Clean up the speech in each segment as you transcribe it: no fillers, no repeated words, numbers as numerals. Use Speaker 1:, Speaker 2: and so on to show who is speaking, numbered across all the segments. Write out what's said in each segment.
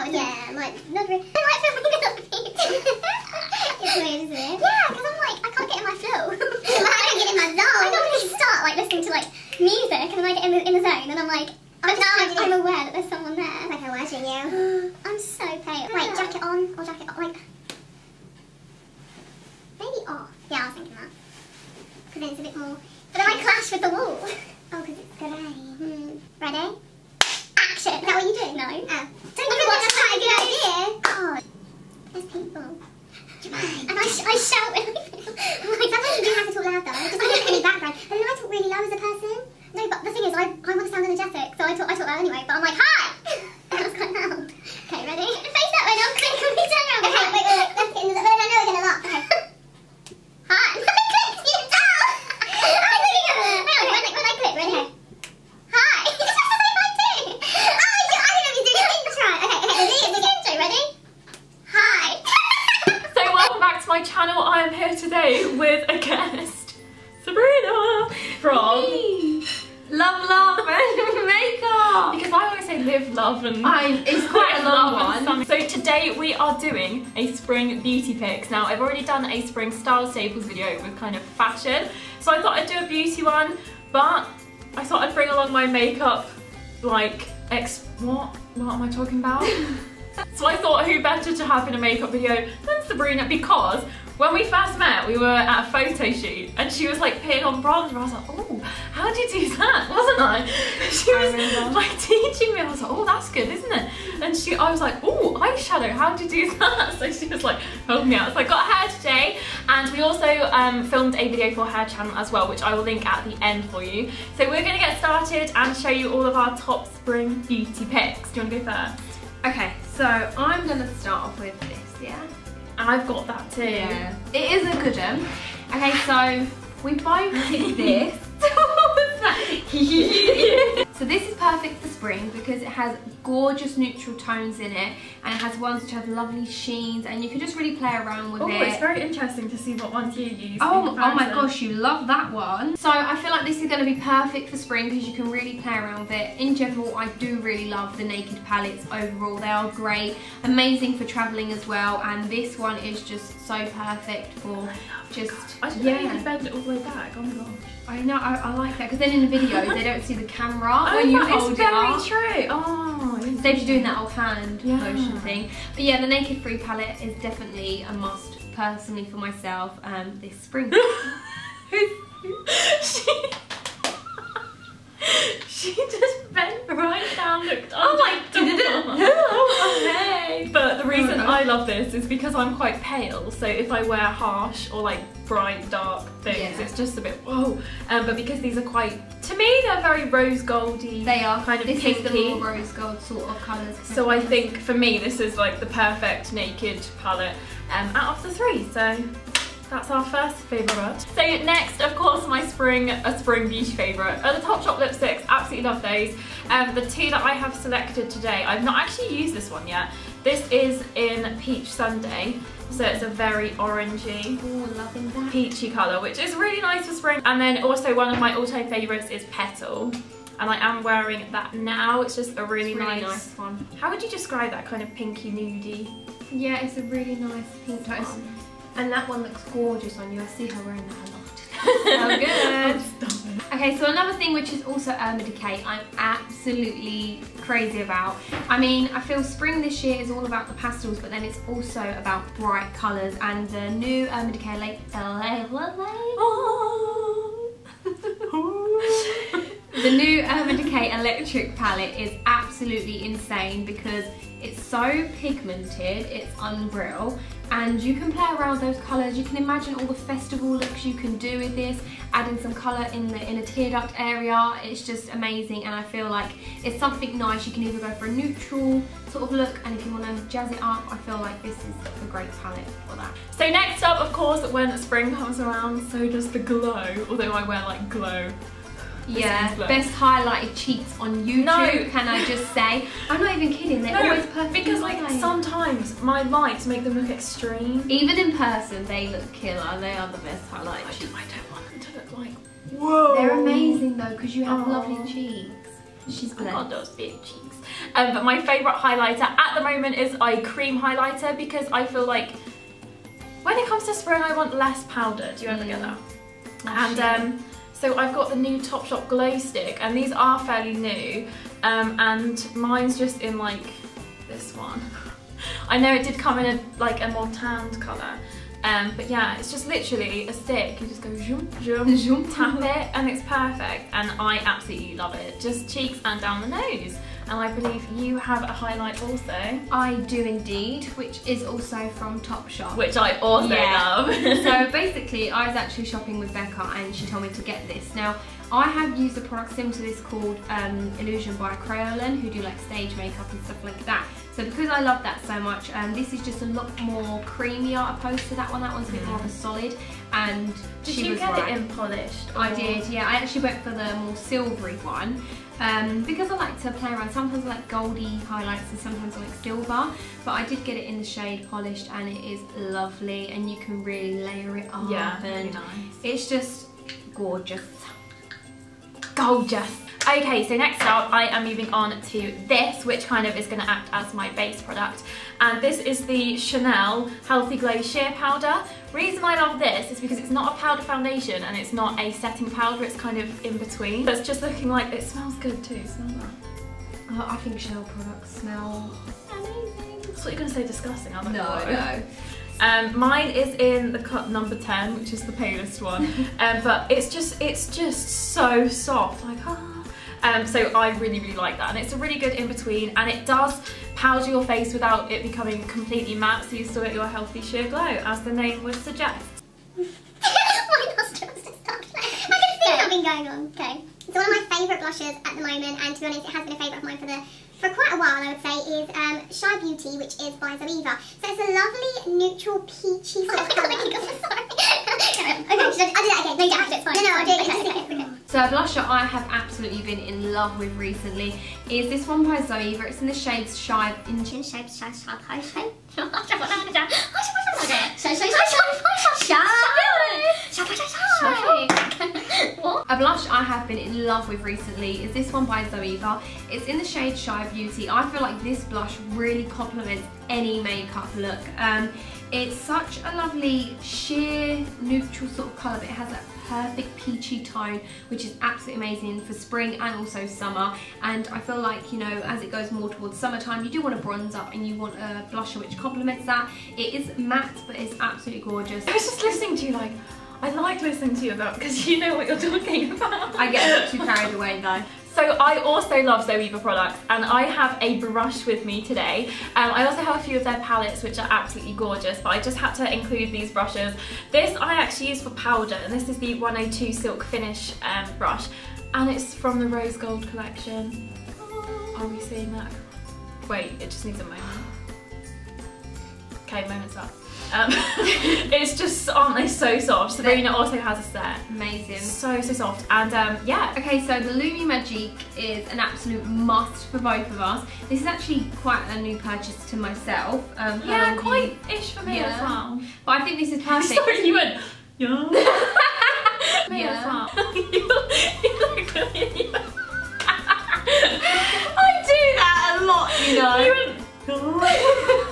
Speaker 1: out, isn't it? Yeah, like, not really. I like filming it on the beach. It's weird, isn't it? Yeah, because I'm like, I can't get in my flow. I don't get in my zone. I normally start like listening to like music and I'm like in the zone and I'm like, I'm aware that there's someone there. Like I'm watching you. I'm so pale. Wait, jacket on or jacket off? Like, maybe off. Yeah, I was thinking that. Because then it's a bit more. But then I clash with the wall. Oh, because it's grey. Ready? Action. Is that what you do? No. Oh. Don't you think that's quite a good idea? Oh, there's people. And I shout when I feel. Like, sometimes you do have to talk loud though. Just don't get any background. And then I talk really loud as a person. No, but the thing is, I want to sound energetic, so I talk loud anyway. But I'm like, hi. That was quite loud. Okay, ready? Face that way. Now, can we turn around? Okay, wait. Let's get in the. I know we're gonna laugh. Okay. Hi. I clicked you down. I'm looking at it. Hang on, when I click, ready? Hi.
Speaker 2: My channel. I am here today with a guest, Sabrina from LoveLaughAndMakeup. Because I always say live, love, and
Speaker 3: it's quite a long one.
Speaker 2: So today we are doing a spring beauty picks. Now I've already done a spring style staples video with kind of fashion, so I thought I'd do a beauty one, but I thought I'd bring along my makeup, like what am I talking about? So I thought who better to have in a makeup video than Sabrina, because when we first met we were at a photo shoot and she was like putting on bronzer. I was like, oh, how do you do that? Wasn't I? She was like teaching me. I was like, oh, that's good, isn't it? And I was like, oh, eyeshadow, how do you do that? So she was like helping me out. So I got her today, and we also filmed a video for her channel as well, which I will link at the end for you. So we're gonna get started and show you all of our top spring beauty picks. Do you want to go first?
Speaker 3: Okay, so I'm going to start off with this, yeah?
Speaker 2: I've got that too.
Speaker 3: Yeah. It is a good one. Okay, so we both did this. What was that? So this is perfect for spring because it has gorgeous neutral tones in it, and it has ones which have lovely sheens, and you can just really play around with it.
Speaker 2: Oh, it's very interesting to see what ones you use.
Speaker 3: Oh my gosh, you love that one. So I feel like this is going to be perfect for spring because you can really play around with it. In general, I do really love the Naked palettes overall. They are great, amazing for travelling as well, and this one is just so perfect for just...
Speaker 2: I didn't know you could bend it all the way back. Oh my gosh.
Speaker 3: I know, I like that, because then in the video they don't see the camera when you hold it up.
Speaker 2: It's very true. Oh,
Speaker 3: instead of doing that offhand motion thing. But yeah, the Naked Free palette is definitely a must personally for myself this spring.
Speaker 2: She just bent right down, looked
Speaker 3: oh my
Speaker 2: god. Hey. But the reason I love this is because I'm quite pale, so if I wear harsh or like bright dark things, it's just a bit whoa. But because these are quite, to me they're very rose goldy.
Speaker 3: They are
Speaker 2: kind of
Speaker 3: this
Speaker 2: pinky.
Speaker 3: Is the more rose gold sort of colours.
Speaker 2: So I think for me this is like the perfect Naked palette out of the three. So that's our first favourite. So next, of course, my spring beauty favourite are the Topshop lipsticks. Absolutely love those. The two that I have selected today, I've not actually used this one yet. This is in Peach Sunday, so it's a very orangey,
Speaker 3: loving that,
Speaker 2: peachy colour, which is really nice for spring. And then also one of my all-time favourites is Petal, and I am wearing that now. It's just a really nice
Speaker 3: one.
Speaker 2: How would you describe that kind of pinky nudie?
Speaker 3: Yeah, it's a really nice pink tone. And that one looks gorgeous on you. I see her wearing that a lot today. So good. Okay, so another thing which is also Urban Decay I'm absolutely crazy about. I mean, I feel spring this year is all about the pastels, but then it's also about bright colours, and the new Urban Decay the new Urban Decay Electric palette is absolutely insane because it's so pigmented, it's unreal, and you can play around with those colours. You can imagine all the festival looks you can do with this, adding some colour in a tear duct area. It's just amazing, and I feel like it's something nice. You can either go for a neutral sort of look, and if you want to jazz it up, I feel like this is a great palette for that. So next up, of course, when spring comes around, so does the glow, although I wear like glow. Yeah, best highlighted cheeks on YouTube, can I just say. I'm not even kidding, they're always perfect.
Speaker 2: Because like sometimes my lights make them look extreme.
Speaker 3: Even in person, they look killer. They are the best highlighted cheeks.
Speaker 2: I don't want them to look like, whoa.
Speaker 3: They're amazing though, because you have lovely cheeks. She's
Speaker 2: blessed. I've got those big cheeks. But my favourite highlighter at the moment is eye cream highlighter, because I feel like when it comes to spring I want less powder. Do you ever get that? And so I've got the new Topshop Glow Stick, and these are fairly new, and mine's just in like this one. I know it did come in a more tanned colour, but yeah, it's just literally a stick. You just go zoom, zoom, zoom, tap it, and it's perfect, and I absolutely love it. Just cheeks and down the nose. And I believe you have a highlight also.
Speaker 3: I do indeed, which is also from Topshop.
Speaker 2: Which I also love.
Speaker 3: So basically, I was actually shopping with Becca and she told me to get this. Now, I have used a product similar to this called Illusion by Crayolan, who do like stage makeup and stuff like that. So because I love that so much, this is just a lot more creamier opposed to that one. That one's a bit more of a solid, and
Speaker 2: did
Speaker 3: she
Speaker 2: you
Speaker 3: was
Speaker 2: get
Speaker 3: right.
Speaker 2: it in polished?
Speaker 3: I did, yeah. I actually went for the more silvery one. Because I like to play around, sometimes I like goldy highlights and sometimes I like silver, but I did get it in the shade polished, and it is lovely, and you can really layer it up, and
Speaker 2: really nice.
Speaker 3: It's just gorgeous.
Speaker 2: Gorgeous. Okay, so next up I am moving on to this, which kind of is going to act as my base product, and this is the Chanel Healthy Glow Sheer Powder. Reason I love this is because it's not a powder foundation and it's not a setting powder, it's kind of in between. So it's just looking like, it smells good too, smell that.
Speaker 3: I think Chanel products smell amazing.
Speaker 2: I thought you were going to say disgusting.
Speaker 3: No.
Speaker 2: Mine is in the cup number 10, which is the palest one, but it's just so soft, like so I really like that, and it's a really good in between, and it does powder your face without it becoming completely matte, so you still get your healthy sheer glow, as the name would suggest.
Speaker 1: My nostrils just stopped. I can see something going on. Okay, it's one of my favourite blushes at the moment, and to be honest, it has been a favourite of mine for quite a while, I would say, is Shy Beauty, which is by Zoeva. So it's a lovely, neutral, peachy sort of colour. Sorry. Okay, I'll do that again. No, you don't have to, it's fine. No, I'll do it again.
Speaker 3: So a blusher I have absolutely been in love with recently is this one by Zoeva. It's in the shades Shy. A blush I have been in love with recently is this one by Zoeva. It's in the shade Shy Beauty. I feel like this blush really complements any makeup look. It's such a lovely sheer neutral sort of colour, but it has that perfect peachy tone, which is absolutely amazing for spring and also summer. And I feel like, you know, as it goes more towards summertime, you do want to bronze up and you want a blusher which complements that. It is matte, but it's absolutely gorgeous.
Speaker 2: I was just listening to you like, I like listening to you about, because you know what you're talking about.
Speaker 3: I get a bit too carried away though.
Speaker 2: So I also love Zoeva products, and I have a brush with me today. I also have a few of their palettes which are absolutely gorgeous, but I just had to include these brushes. This I actually use for powder, and this is the 102 Silk Finish brush, and it's from the Rose Gold collection. Are we seeing that? Wait, it just needs a moment. Okay, moment's up. It's just, aren't they so soft? Sabrina also has a set.
Speaker 3: Amazing.
Speaker 2: So soft, and yeah.
Speaker 3: Okay, so the Lumi Magique is an absolute must for both of us. This is actually quite a new purchase to myself.
Speaker 2: Yeah, quite-ish for me as well.
Speaker 3: But I think this is perfect.
Speaker 2: Sorry, you went, yeah. Me
Speaker 3: Yeah.
Speaker 2: as well. You look really...
Speaker 3: I do that a lot, you know.
Speaker 2: You went,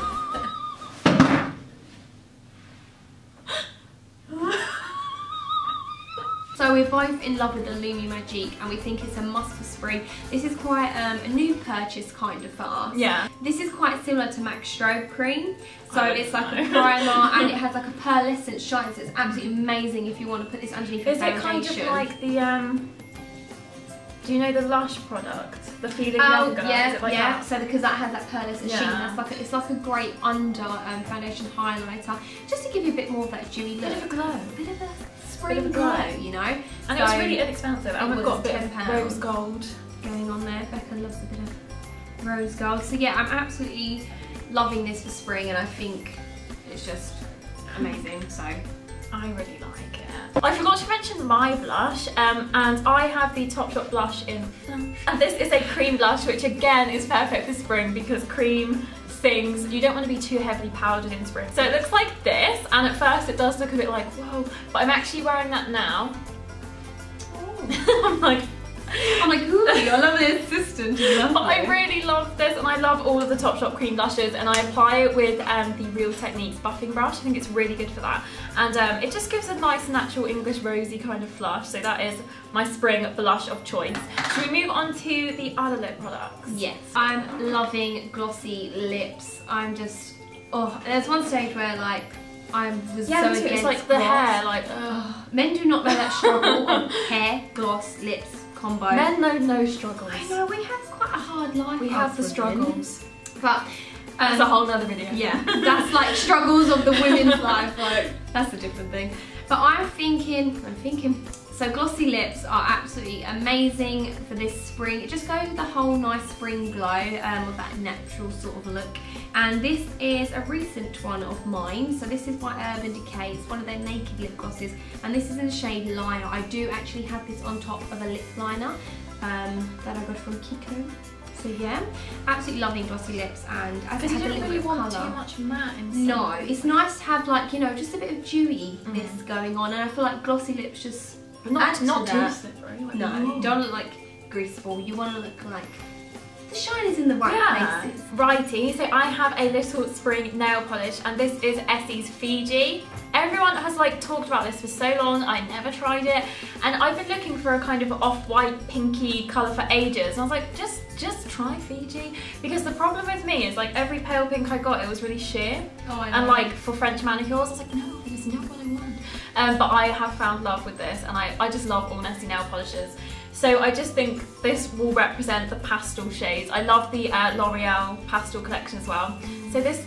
Speaker 3: So we're both in love with the Lumi Magique, and we think it's a must for spring. This is quite a new purchase kind of for us.
Speaker 2: Yeah.
Speaker 3: This is quite similar to MAC Strobe Cream. So it's like a primer and it has like a pearlescent shine, so it's absolutely amazing if you want to put this underneath your foundation.
Speaker 2: Is it kind of like the, do you know the Lush product? The Feeling
Speaker 3: Oh,
Speaker 2: Younger?
Speaker 3: yeah,
Speaker 2: Is it like
Speaker 3: yeah.
Speaker 2: that?
Speaker 3: So because that has that pearlescent sheen,
Speaker 2: Yeah.
Speaker 3: that's like it's like a great under foundation highlighter, just to give you a bit more of that dewy look.
Speaker 2: Bit of a glow.
Speaker 3: Bit of a spring
Speaker 2: Bit of a
Speaker 3: glow,
Speaker 2: glow.
Speaker 3: you know.
Speaker 2: And it was really inexpensive, and we've got a bit of
Speaker 3: £10
Speaker 2: rose gold
Speaker 3: going on there. Becca loves a bit of rose gold. So yeah, I'm absolutely loving this for spring, and I think it's just amazing. So
Speaker 2: I really like it. I forgot to mention my blush, and I have the Topshop blush in Flush. And this is a cream blush, which again is perfect for spring because cream sings. You don't want to be too heavily powdered in spring. So it looks like this, and at first it does look a bit like, whoa, but I'm actually wearing that now. I'm like,
Speaker 3: I'm like, ooh, I love the assistant.
Speaker 2: But I really love this, and I love all of the Topshop cream blushes, and I apply it with the Real Techniques buffing brush. I think it's really good for that, and it just gives a nice natural English rosy kind of flush. So that is my spring blush of choice. Should we move on to the other lip products?
Speaker 3: Yes, I'm loving glossy lips. I'm just, oh, there's one stage where like I was so against
Speaker 2: it's like the
Speaker 3: gloss.
Speaker 2: hair, like
Speaker 3: men do not know that struggle of hair, gloss, lips combo.
Speaker 2: Men know no struggles.
Speaker 3: I know, we have quite a hard life.
Speaker 2: We have the struggles,
Speaker 3: but
Speaker 2: that's a whole nother video.
Speaker 3: Yeah, that's like struggles of the women's life. Like that's a different thing. But I'm thinking. So glossy lips are absolutely amazing for this spring. It just goes with the whole nice spring glow with that natural sort of look. And this is a recent one of mine. So this is by Urban Decay. It's one of their naked lip glosses. And this is in the shade Liar. I do actually have this on top of a lip liner that I got from Kiko. So yeah, absolutely loving glossy lips, and as it has a little bit of colour.
Speaker 2: Too much matte in
Speaker 3: no, it's nice to have like, you know, just a bit of dewiness going on, and I feel like glossy lips just
Speaker 2: not too
Speaker 3: that.
Speaker 2: slippery. Like,
Speaker 3: no, you don't look like greaseball. You want to look like the shine is in the right places.
Speaker 2: Righty, so I have a little spring nail polish, and this is Essie's Fiji. Everyone has like talked about this for so long. I never tried it, and I've been looking for a kind of off-white pinky colour for ages, and I was like, just try Fiji, because the problem with me is like every pale pink I got, it was really sheer.
Speaker 3: Oh, I know.
Speaker 2: And like for French manicures, I was like, no, that is not what I want. But I have found love with this, and I just love all Nessie nail polishes. So I just think this will represent the pastel shades. I love the L'Oreal pastel collection as well. So this,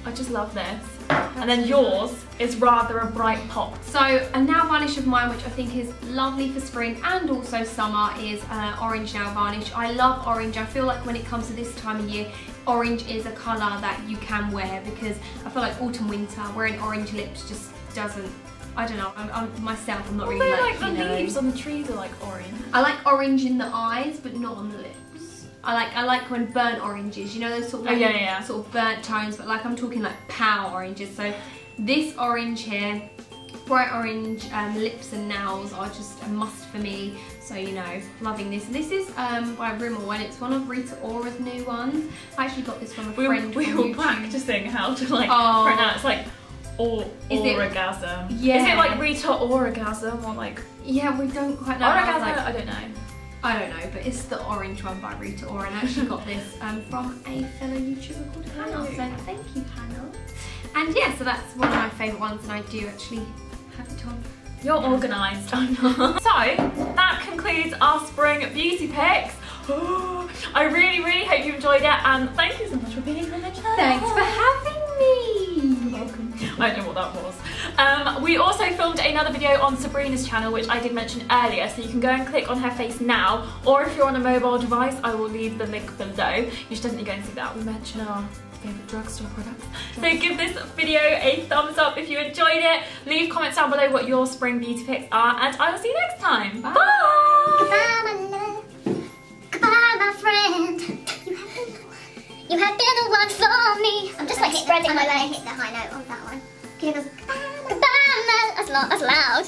Speaker 2: I just love this. And then yours is rather a bright pop.
Speaker 3: So a nail varnish of mine, which I think is lovely for spring and also summer, is orange nail varnish. I love orange. I feel like when it comes to this time of year, orange is a colour that you can wear, because I feel like autumn, winter, wearing orange lips just doesn't, I don't know, I'm myself, I'm not really like,
Speaker 2: the leaves on the trees are like orange.
Speaker 3: I like orange in the eyes, but not on the lips. I like when burnt oranges, you know, those sort of like, sort of burnt tones, but like I'm talking like power oranges. So this orange here, bright orange lips and nails are just a must for me. So, you know, loving this. And this is by Rimmel, and it's one of Rita Ora's new ones. I actually got this from a friend.
Speaker 2: We were practicing how to like pronounce like orgasm.
Speaker 3: Yeah.
Speaker 2: Is it like Rita Orgasm or like?
Speaker 3: Yeah, we don't quite know.
Speaker 2: I don't know.
Speaker 3: I don't know, but it's the orange one by Rita Ora, and I actually got this from a fellow YouTuber called Hannah, so thank you, Hannah. And yeah, so that's one of my favourite ones, and I do actually have it on.
Speaker 2: You're organised. I'm not. So, that concludes our spring beauty picks. I really hope you enjoyed it, and thank you so much for being on the channel.
Speaker 3: Thanks for having me.
Speaker 2: You're welcome. I don't know what that was. We also filmed another video on Sabrina's channel, which I did mention earlier, so you can go and click on her face now, or if you're on a mobile device, I will leave the link below. You should definitely go and see that. We mentioned our favourite drugstore products. So give this video a thumbs up if you enjoyed it. Leave comments down below what your spring beauty picks are, and I will see you next time. Bye!
Speaker 1: Goodbye, my love. Goodbye, my friend. You have been the one for me. I'm just like spreading my legs. I hit the high note on that one. Goodbye, my love. That's loud.